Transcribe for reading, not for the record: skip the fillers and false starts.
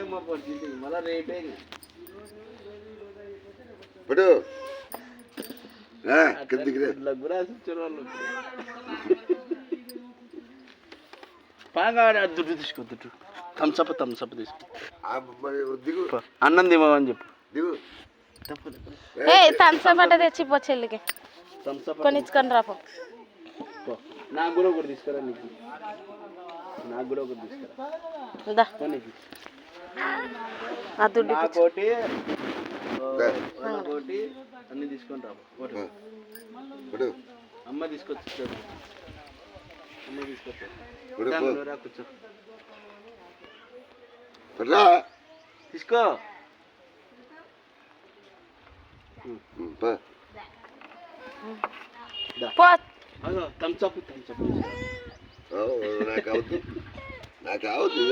మా పరిస్థితి మళ్ళీ రేపే పడు కిందికి వాళ్ళు బాగా దుడ్డు తీసుకో దుడ్డు థమ్సప్ తీసుకో దిగు అన్నం దిమని చెప్పు దిగు ఏ థమ్సప్ అంటే తెచ్చిపో చెల్లికి థమ్సప్ కొనిచ్చుకొని రాపో. నాకు కూడా ఒకటి తీసుకురా నీకు నాకు కూడా ఒకటి తీసుకురా దా నీకు ఆ దుడ్డు నాకోటి ఒకటి అన్ని తీసుకొని రాబో పడు అమ్మ తీసుకొచ్చి అమ్మ తీసుకొచ్చారు కూర్చో పడ్రా తీసుకో పో. థమ్సప్ నాకు అవద్దు